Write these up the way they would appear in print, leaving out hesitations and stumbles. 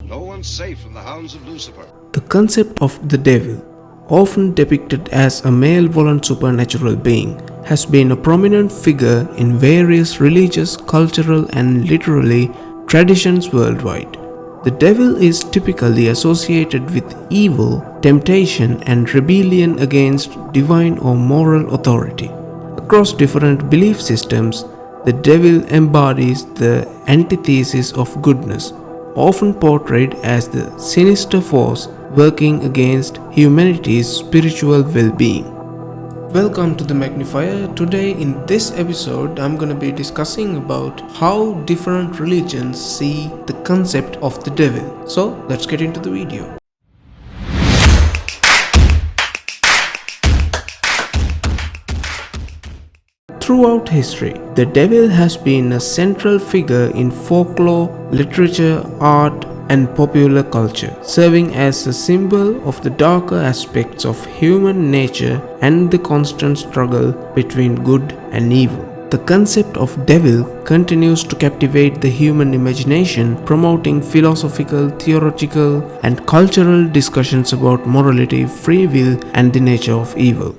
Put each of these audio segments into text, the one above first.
No one's safe from the hounds of Lucifer. The concept of the devil, often depicted as a malevolent supernatural being, has been a prominent figure in various religious, cultural, and literary traditions worldwide. The devil is typically associated with evil, temptation, and rebellion against divine or moral authority. Across different belief systems, the devil embodies the antithesis of goodness, often portrayed as the sinister force working against humanity's spiritual well-being. Welcome to the Magnifier. Today in this episode I'm going to be discussing about how different religions see the concept of the devil. So let's get into the video. Throughout history, the devil has been a central figure in folklore, literature, art, and popular culture, serving as a symbol of the darker aspects of human nature and the constant struggle between good and evil. The concept of devil continues to captivate the human imagination, promoting philosophical, theological, and cultural discussions about morality, free will, and the nature of evil.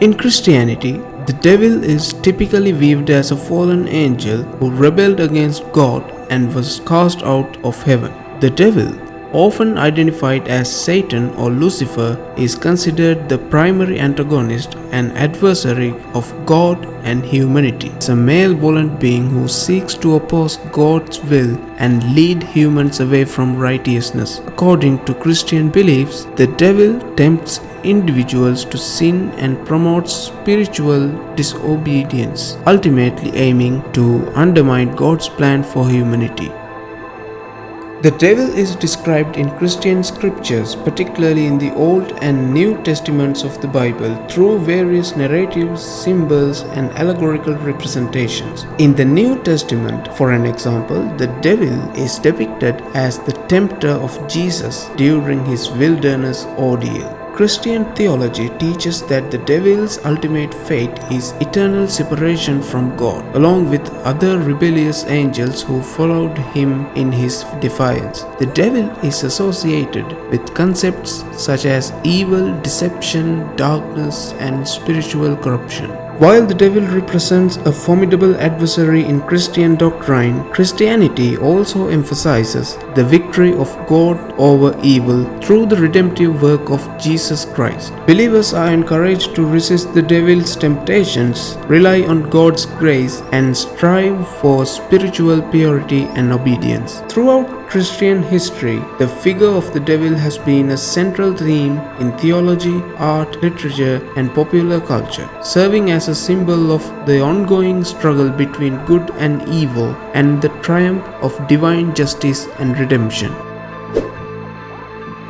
In Christianity, the devil is typically viewed as a fallen angel who rebelled against God and was cast out of heaven. The devil, often identified as Satan or Lucifer, is considered the primary antagonist and adversary of God and humanity. It's a malevolent being who seeks to oppose God's will and lead humans away from righteousness. According to Christian beliefs, the devil tempts individuals to sin and promotes spiritual disobedience, ultimately aiming to undermine God's plan for humanity. The devil is described in Christian scriptures, particularly in the Old and New Testaments of the Bible, through various narratives, symbols, and allegorical representations. In the New Testament, for an example, the devil is depicted as the tempter of Jesus during his wilderness ordeal. Christian theology teaches that the devil's ultimate fate is eternal separation from God, along with other rebellious angels who followed him in his defiance. The devil is associated with concepts such as evil, deception, darkness, and spiritual corruption. While the devil represents a formidable adversary in Christian doctrine, Christianity also emphasizes the victory of God over evil through the redemptive work of Jesus Christ. Believers are encouraged to resist the devil's temptations, rely on God's grace, and strive for spiritual purity and obedience. Throughout Christian history, the figure of the devil has been a central theme in theology, art, literature, and popular culture, serving as a symbol of the ongoing struggle between good and evil and the triumph of divine justice and redemption.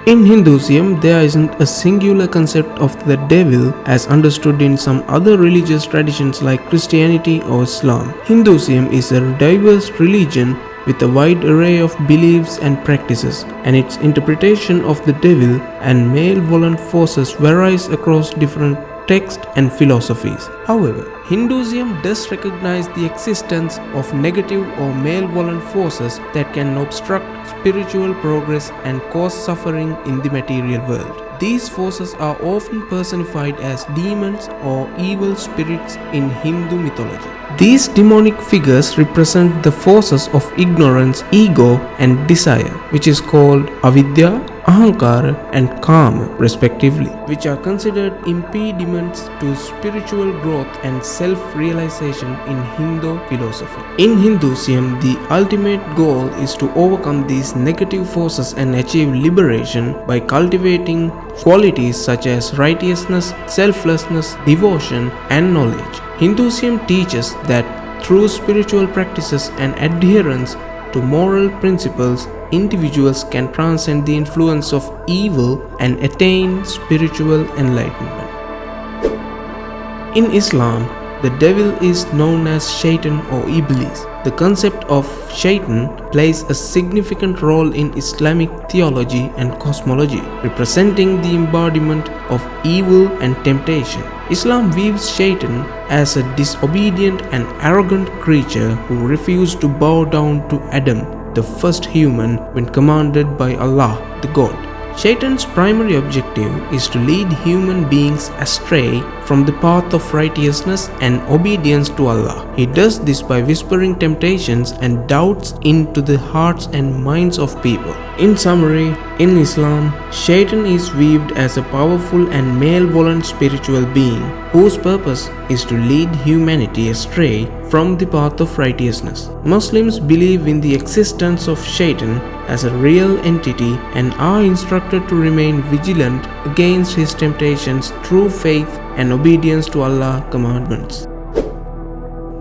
In Hinduism, there isn't a singular concept of the devil as understood in some other religious traditions like Christianity or Islam. Hinduism is a diverse religion with a wide array of beliefs and practices, and its interpretation of the devil and malevolent forces varies across different texts and philosophies. However, Hinduism does recognize the existence of negative or malevolent forces that can obstruct spiritual progress and cause suffering in the material world. These forces are often personified as demons or evil spirits in Hindu mythology. These demonic figures represent the forces of ignorance, ego, and desire, which is called avidya, ahankara, and kama, respectively, which are considered impediments to spiritual growth and self-realization in Hindu philosophy. In Hinduism, the ultimate goal is to overcome these negative forces and achieve liberation by cultivating qualities such as righteousness, selflessness, devotion, and knowledge. Hinduism teaches that through spiritual practices and adherence to moral principles, individuals can transcend the influence of evil and attain spiritual enlightenment. In Islam, the devil is known as Shaitan or Iblis. The concept of Shaitan plays a significant role in Islamic theology and cosmology, representing the embodiment of evil and temptation. Islam views Shaitan as a disobedient and arrogant creature who refused to bow down to Adam, the first human when commanded by Allah, the God. Shaitan's primary objective is to lead human beings astray from the path of righteousness and obedience to Allah. He does this by whispering temptations and doubts into the hearts and minds of people. In summary, in Islam, Shaitan is viewed as a powerful and malevolent spiritual being whose purpose is to lead humanity astray from the path of righteousness. Muslims believe in the existence of Shaitan as a real entity and are instructed to remain vigilant against his temptations through faith and obedience to Allah's commandments.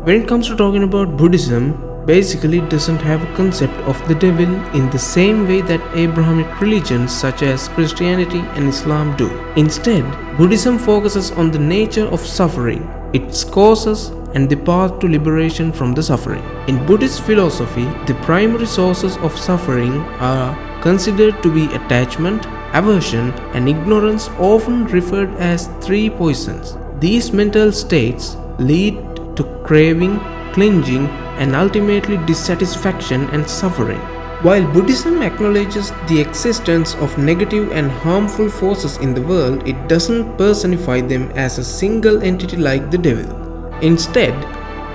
When it comes to talking about Buddhism, basically it doesn't have a concept of the devil in the same way that Abrahamic religions such as Christianity and Islam do. Instead, Buddhism focuses on the nature of suffering, its causes, and the path to liberation from the suffering. In Buddhist philosophy, the primary sources of suffering are considered to be attachment, aversion, and ignorance, often referred as three poisons. These mental states lead to craving, clinging, and ultimately dissatisfaction and suffering. While Buddhism acknowledges the existence of negative and harmful forces in the world, it doesn't personify them as a single entity like the devil. Instead,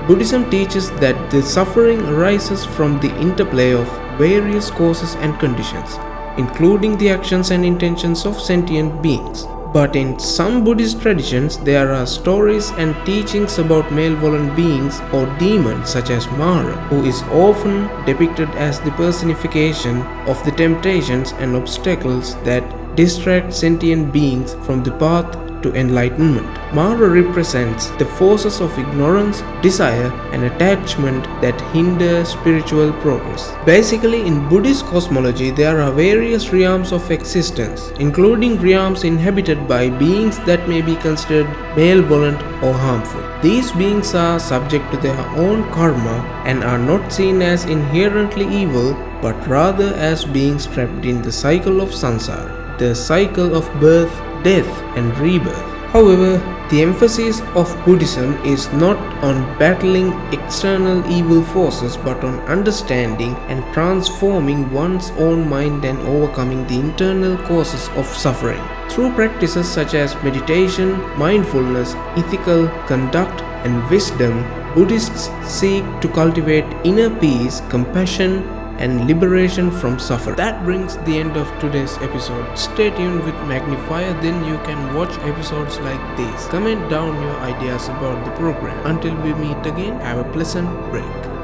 Buddhism teaches that the suffering arises from the interplay of various causes and conditions, including the actions and intentions of sentient beings. But in some Buddhist traditions, there are stories and teachings about malevolent beings or demons such as Mara, who is often depicted as the personification of the temptations and obstacles that distract sentient beings from the path to enlightenment. Mara represents the forces of ignorance, desire, and attachment that hinder spiritual progress. Basically, in Buddhist cosmology, there are various realms of existence, including realms inhabited by beings that may be considered malevolent or harmful. These beings are subject to their own karma and are not seen as inherently evil, but rather as beings trapped in the cycle of samsara, the cycle of birth, death, and rebirth. However, the emphasis of Buddhism is not on battling external evil forces but on understanding and transforming one's own mind and overcoming the internal causes of suffering. Through practices such as meditation, mindfulness, ethical conduct, and wisdom, Buddhists seek to cultivate inner peace, compassion, and liberation from suffering. That brings the end of today's episode. Stay tuned with Magnifier, then you can watch episodes like these. Comment down your ideas about the program. Until we meet again, have a pleasant break.